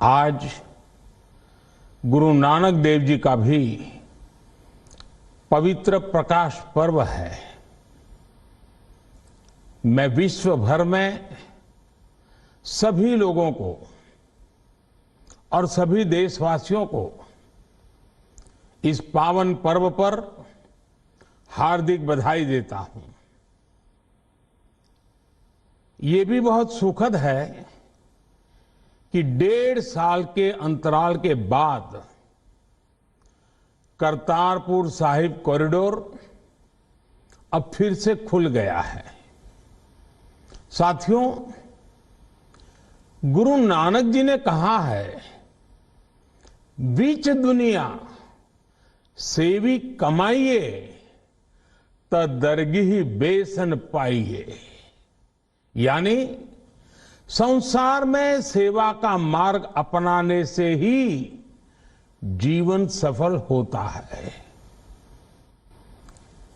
आज गुरु नानक देव जी का भी पवित्र प्रकाश पर्व है। मैं विश्व भर में सभी लोगों को और सभी देशवासियों को इस पावन पर्व पर हार्दिक बधाई देता हूं। ये भी बहुत सुखद है कि 1.5 साल के अंतराल के बाद करतारपुर साहिब कॉरिडोर अब फिर से खुल गया है। साथियों, गुरु नानक जी ने कहा है, बीच दुनिया सेवी कमाइए त दरगिही बेसन पाइए। यानी संसार में सेवा का मार्ग अपनाने से ही जीवन सफल होता है।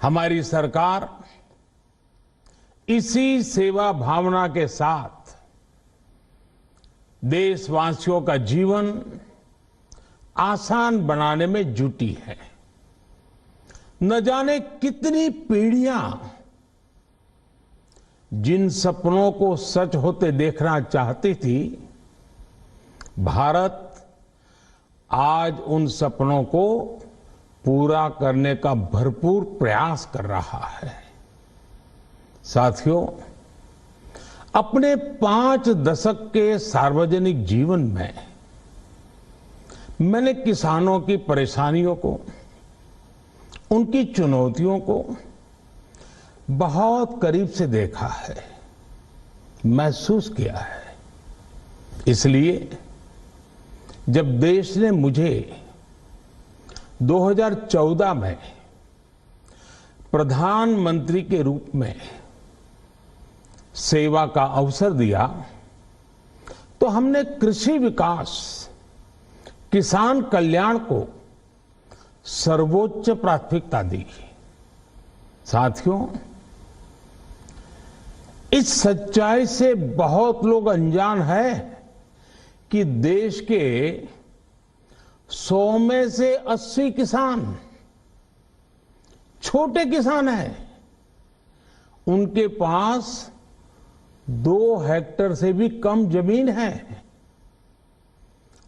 हमारी सरकार इसी सेवा भावना के साथ देशवासियों का जीवन आसान बनाने में जुटी है। न जाने कितनी पीढ़ियां जिन सपनों को सच होते देखना चाहती थी, भारत आज उन सपनों को पूरा करने का भरपूर प्रयास कर रहा है। साथियों, अपने 5 दशक के सार्वजनिक जीवन में मैंने किसानों की परेशानियों को, उनकी चुनौतियों को बहुत करीब से देखा है, महसूस किया है। इसलिए जब देश ने मुझे 2014 में प्रधानमंत्री के रूप में सेवा का अवसर दिया, तो हमने कृषि विकास, किसान कल्याण को सर्वोच्च प्राथमिकता दी। साथियों, इस सच्चाई से बहुत लोग अनजान है कि देश के 100 में से 80 किसान छोटे किसान हैं। उनके पास 2 हेक्टेयर से भी कम जमीन है।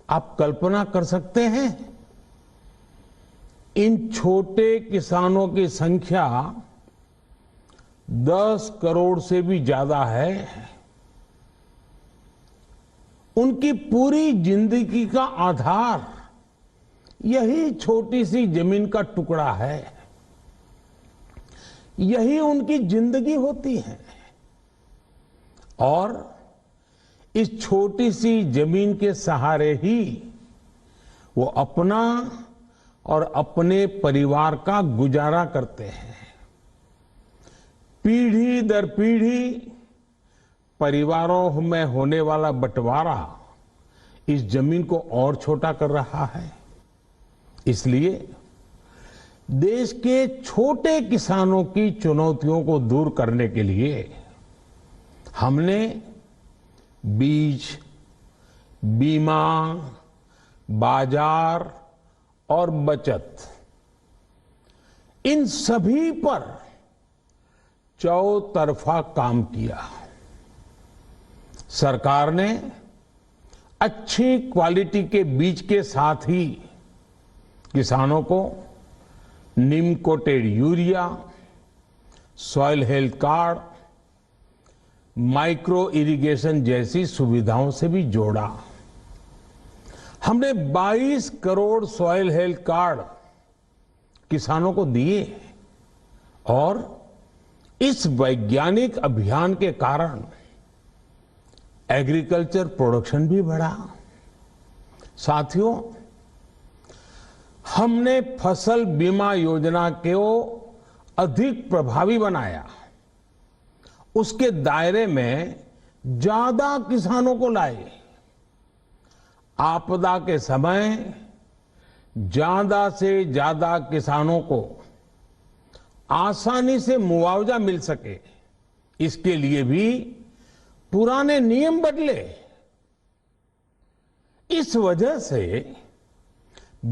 आप कल्पना कर सकते हैं, इन छोटे किसानों की संख्या 10 करोड़ से भी ज्यादा है। उनकी पूरी जिंदगी का आधार यही छोटी सी जमीन का टुकड़ा है। यही उनकी जिंदगी होती है। और इस छोटी सी जमीन के सहारे ही वो अपना और अपने परिवार का गुजारा करते हैं। पीढ़ी दर पीढ़ी परिवारों में होने वाला बंटवारा इस जमीन को और छोटा कर रहा है। इसलिए देश के छोटे किसानों की चुनौतियों को दूर करने के लिए हमने बीज, बीमा, बाजार और बचत, इन सभी पर चौतरफा काम किया। सरकार ने अच्छी क्वालिटी के बीज के साथ ही किसानों को नीम coated urea, soil health card, micro irrigation जैसी सुविधाओं से भी जोड़ा। हमने 22 करोड़ सॉइल हेल्थ कार्ड किसानों को दिए और इस वैज्ञानिक अभियान के कारण एग्रीकल्चर प्रोडक्शन भी बढ़ा। साथियों, हमने फसल बीमा योजना को अधिक प्रभावी बनाया। उसके दायरे में ज्यादा किसानों को लाए। आपदा के समय ज्यादा से ज्यादा किसानों को आसानी से मुआवजा मिल सके, इसके लिए भी पुराने नियम बदले। इस वजह से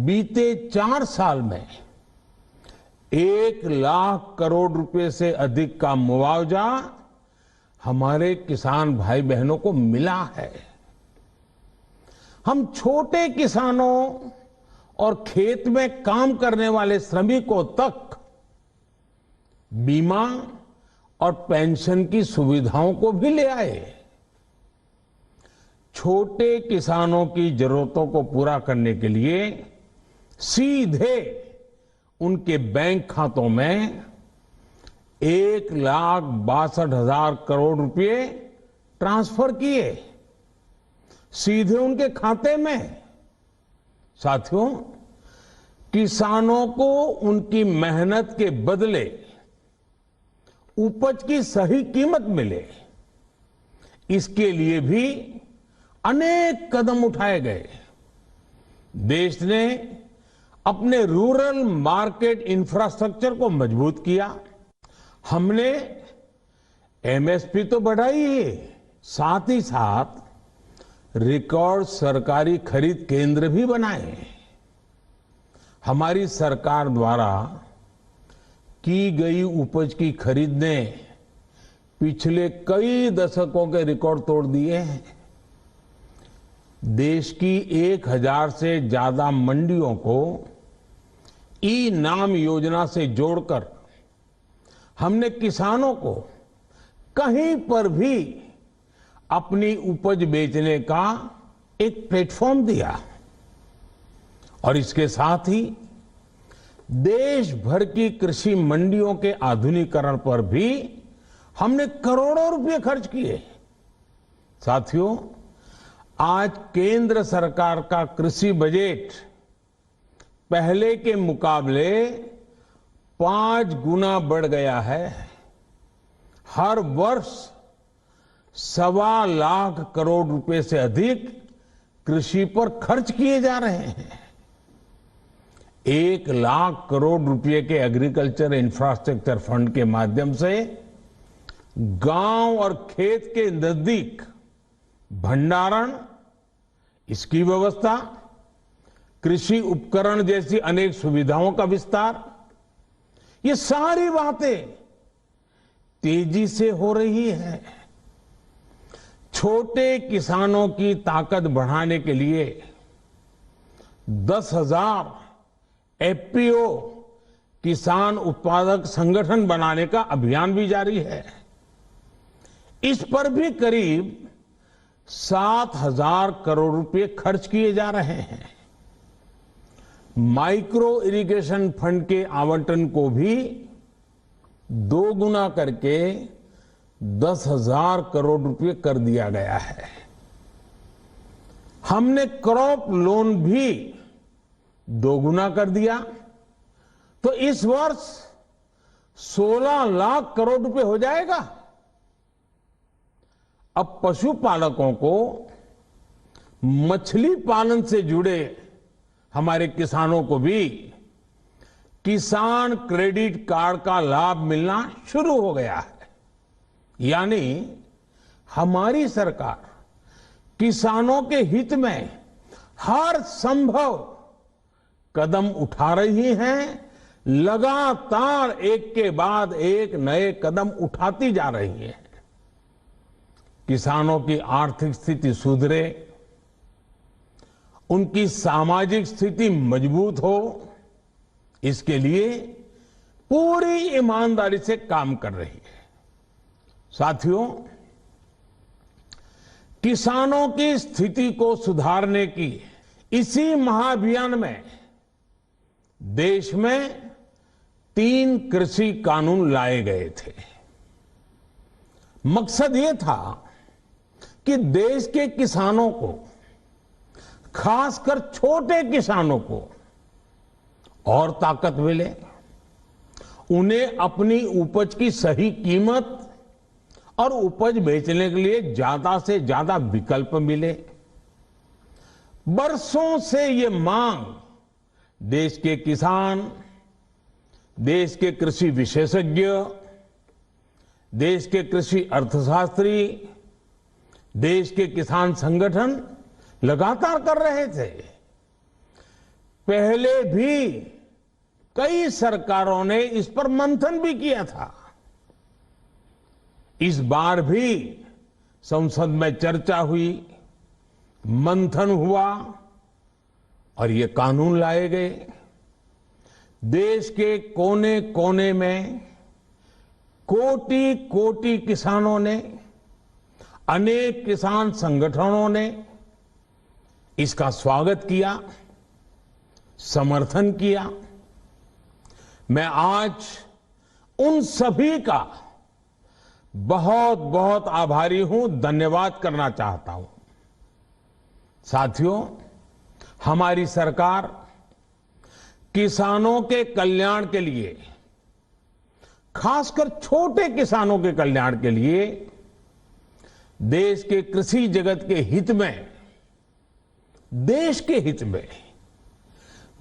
बीते 4 साल में 1 लाख करोड़ रुपए से अधिक का मुआवजा हमारे किसान भाई बहनों को मिला है। हम छोटे किसानों और खेत में काम करने वाले श्रमिकों तक बीमा और पेंशन की सुविधाओं को भी ले आए। छोटे किसानों की जरूरतों को पूरा करने के लिए सीधे उनके बैंक खातों में 1,62,000 करोड़ रुपए ट्रांसफर किए, सीधे उनके खाते में। साथियों, किसानों को उनकी मेहनत के बदले उपज की सही कीमत मिले, इसके लिए भी अनेक कदम उठाए गए। देश ने अपने रूरल मार्केट इंफ्रास्ट्रक्चर को मजबूत किया। हमने एमएसपी तो बढ़ाई है, साथ ही साथ रिकॉर्ड सरकारी खरीद केंद्र भी बनाए। हमारी सरकार द्वारा की गई उपज की खरीद ने पिछले कई दशकों के रिकॉर्ड तोड़ दिए हैं। देश की 1,000 से ज्यादा मंडियों को ई नाम योजना से जोड़कर हमने किसानों को कहीं पर भी अपनी उपज बेचने का एक प्लेटफॉर्म दिया और इसके साथ ही देश भर की कृषि मंडियों के आधुनिकीकरण पर भी हमने करोड़ों रुपए खर्च किए। साथियों, आज केंद्र सरकार का कृषि बजट पहले के मुकाबले 5 गुना बढ़ गया है। हर वर्ष 1.25 लाख करोड़ रुपए से अधिक कृषि पर खर्च किए जा रहे हैं। 1 लाख करोड़ रुपए के एग्रीकल्चर इंफ्रास्ट्रक्चर फंड के माध्यम से गांव और खेत के नजदीक भंडारण, इसकी व्यवस्था, कृषि उपकरण जैसी अनेक सुविधाओं का विस्तार, ये सारी बातें तेजी से हो रही है। छोटे किसानों की ताकत बढ़ाने के लिए 10,000 एफपीओ किसान उत्पादक संगठन बनाने का अभियान भी जारी है। इस पर भी करीब 7,000 करोड़ रुपए खर्च किए जा रहे हैं। माइक्रो इरिगेशन फंड के आवंटन को भी 2 गुना करके 10,000 करोड़ रुपए कर दिया गया है। हमने क्रॉप लोन भी 2 गुना कर दिया, तो इस वर्ष 16 लाख करोड़ रुपए हो जाएगा। अब पशुपालकों को मछली पालन से जुड़े हमारे किसानों को भी किसान क्रेडिट कार्ड का लाभ मिलना शुरू हो गया है। यानी हमारी सरकार किसानों के हित में हर संभव कदम उठा रही है, लगातार एक के बाद एक नए कदम उठाती जा रही है। किसानों की आर्थिक स्थिति सुधरे, उनकी सामाजिक स्थिति मजबूत हो, इसके लिए पूरी ईमानदारी से काम कर रही है। साथियों, किसानों की स्थिति को सुधारने की इसी महाअभियान में देश में 3 कृषि कानून लाए गए थे। मकसद ये था कि देश के किसानों को, खासकर छोटे किसानों को और ताकत मिले, उन्हें अपनी उपज की सही कीमत और उपज बेचने के लिए ज्यादा से ज्यादा विकल्प मिले। बरसों से ये मांग देश के किसान, देश के कृषि विशेषज्ञ, देश के कृषि अर्थशास्त्री, देश के किसान संगठन लगातार कर रहे थे। पहले भी कई सरकारों ने इस पर मंथन भी किया था। इस बार भी संसद में चर्चा हुई, मंथन हुआ और ये कानून लाए गए। देश के कोने कोने में कोटि कोटि किसानों ने, अनेक किसान संगठनों ने इसका स्वागत किया, समर्थन किया। मैं आज उन सभी का बहुत बहुत आभारी हूं, धन्यवाद करना चाहता हूं। साथियों, हमारी सरकार किसानों के कल्याण के लिए, खासकर छोटे किसानों के कल्याण के लिए, देश के कृषि जगत के हित में, देश के हित में,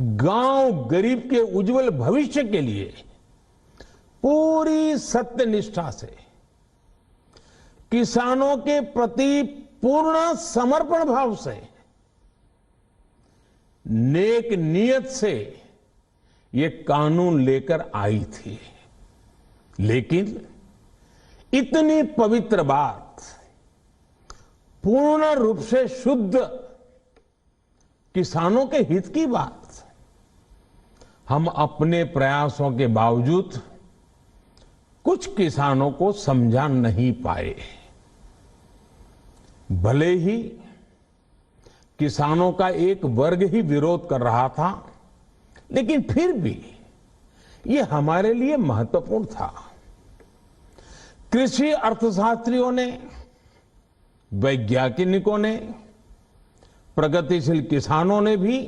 गांव गरीब के उज्जवल भविष्य के लिए पूरी सत्यनिष्ठा से, किसानों के प्रति पूर्ण समर्पण भाव से, नेक नियत से ये कानून लेकर आई थी। लेकिन इतनी पवित्र बात, पूर्ण रूप से शुद्ध किसानों के हित की बात, हम अपने प्रयासों के बावजूद कुछ किसानों को समझा नहीं पाए। भले ही किसानों का एक वर्ग ही विरोध कर रहा था, लेकिन फिर भी ये हमारे लिए महत्वपूर्ण था। कृषि अर्थशास्त्रियों ने, वैज्ञानिकों ने, प्रगतिशील किसानों ने भी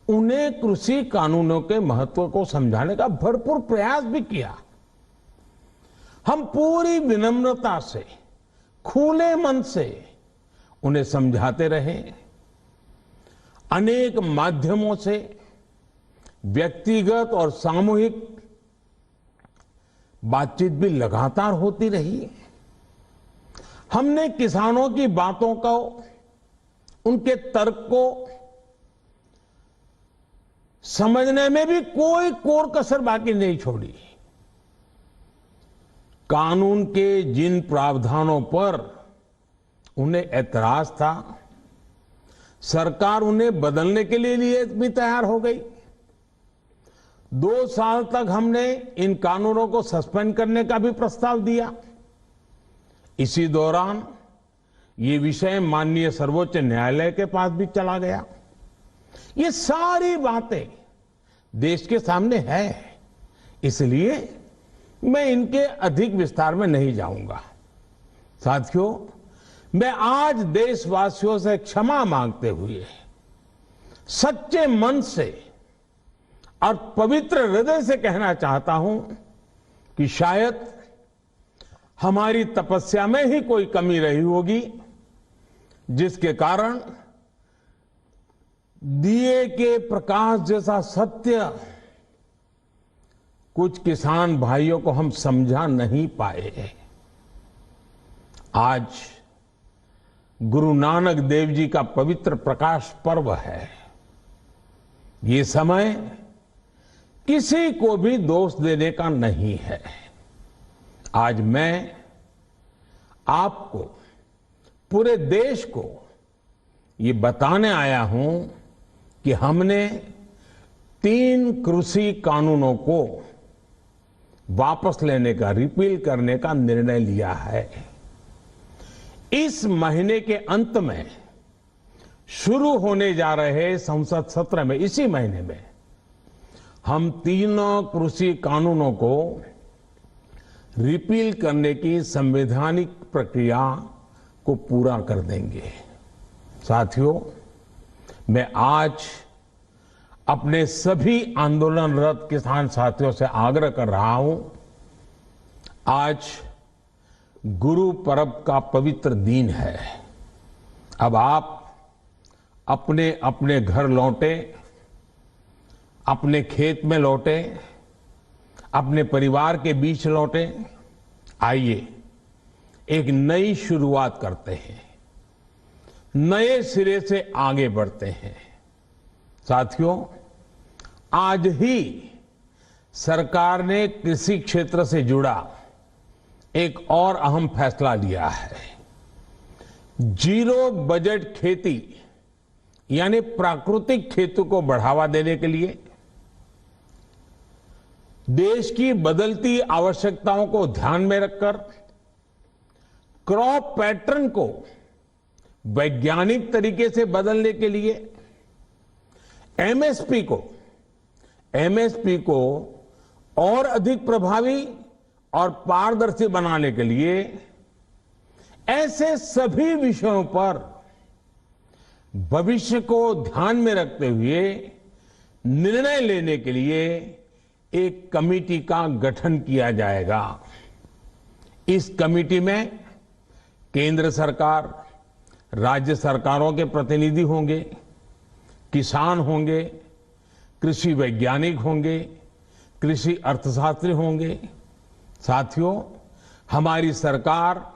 उन्हें कृषि कानूनों के महत्व को समझाने का भरपूर प्रयास भी किया। हम पूरी विनम्रता से, खुले मन से उन्हें समझाते रहे। अनेक माध्यमों से व्यक्तिगत और सामूहिक बातचीत भी लगातार होती रही। हमने किसानों की बातों को, उनके तर्क को समझने में भी कोई कोर कसर बाकी नहीं छोड़ी। कानून के जिन प्रावधानों पर उन्हें ऐतराज था, सरकार उन्हें बदलने के लिए भी तैयार हो गई। 2 साल तक हमने इन कानूनों को सस्पेंड करने का भी प्रस्ताव दिया। इसी दौरान ये विषय माननीय सर्वोच्च न्यायालय के पास भी चला गया। ये सारी बातें देश के सामने है, इसलिए मैं इनके अधिक विस्तार में नहीं जाऊंगा। साथियों, मैं आज देशवासियों से क्षमा मांगते हुए सच्चे मन से और पवित्र हृदय से कहना चाहता हूं कि शायद हमारी तपस्या में ही कोई कमी रही होगी, जिसके कारण दिए के प्रकाश जैसा सत्य कुछ किसान भाइयों को हम समझा नहीं पाए। आज गुरु नानक देव जी का पवित्र प्रकाश पर्व है। ये समय किसी को भी दोष देने का नहीं है। आज मैं आपको, पूरे देश को ये बताने आया हूं कि हमने 3 कृषि कानूनों को वापस लेने का, रिपील करने का निर्णय लिया है। इस महीने के अंत में शुरू होने जा रहे संसद सत्र में, इसी महीने में, हम 3 कृषि कानूनों को रिपील करने की संवैधानिक प्रक्रिया को पूरा कर देंगे। साथियों, मैं आज अपने सभी आंदोलनरत किसान साथियों से आग्रह कर रहा हूं, आज गुरु पर्व का पवित्र दिन है। अब आप अपने अपने घर लौटे, अपने खेत में लौटे, अपने परिवार के बीच लौटे। आइए एक नई शुरुआत करते हैं। नए सिरे से आगे बढ़ते हैं। साथियों, आज ही सरकार ने कृषि क्षेत्र से जुड़ा एक और अहम फैसला लिया है। जीरो बजट खेती यानी प्राकृतिक खेती को बढ़ावा देने के लिए देश की बदलती आवश्यकताओं को ध्यान में रखकर क्रॉप पैटर्न को वैज्ञानिक तरीके से बदलने के लिए एमएसपी को और अधिक प्रभावी और पारदर्शी बनाने के लिए ऐसे सभी विषयों पर भविष्य को ध्यान में रखते हुए निर्णय लेने के लिए एक कमेटी का गठन किया जाएगा। इस कमेटी में केंद्र सरकार, राज्य सरकारों के प्रतिनिधि होंगे, किसान होंगे, कृषि वैज्ञानिक होंगे, कृषि अर्थशास्त्री होंगे। साथियों, हमारी सरकार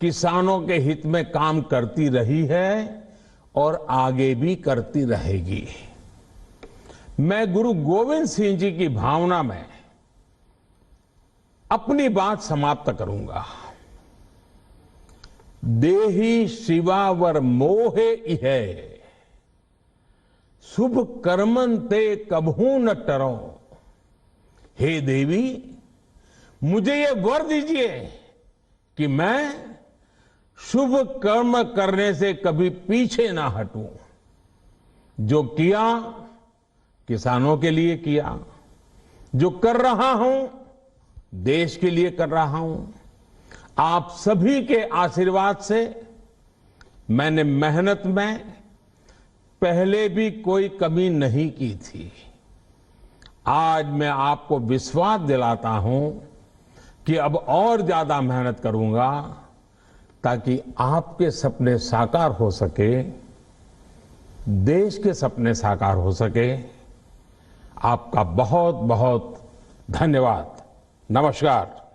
किसानों के हित में काम करती रही है और आगे भी करती रहेगी। मैं गुरु गोविंद सिंह जी की भावना में अपनी बात समाप्त करूंगा। देहि शिवावर मोहे इहे, शुभ कर्मन ते कबहू न टरो। हे देवी, मुझे ये वर दीजिए कि मैं शुभ कर्म करने से कभी पीछे ना हटूं। जो किया किसानों के लिए किया, जो कर रहा हूं देश के लिए कर रहा हूं। आप सभी के आशीर्वाद से मैंने मेहनत में पहले भी कोई कमी नहीं की थी। आज मैं आपको विश्वास दिलाता हूं कि अब और ज्यादा मेहनत करूंगा ताकि आपके सपने साकार हो सके, देश के सपने साकार हो सके। आपका बहुत बहुत धन्यवाद। नमस्कार।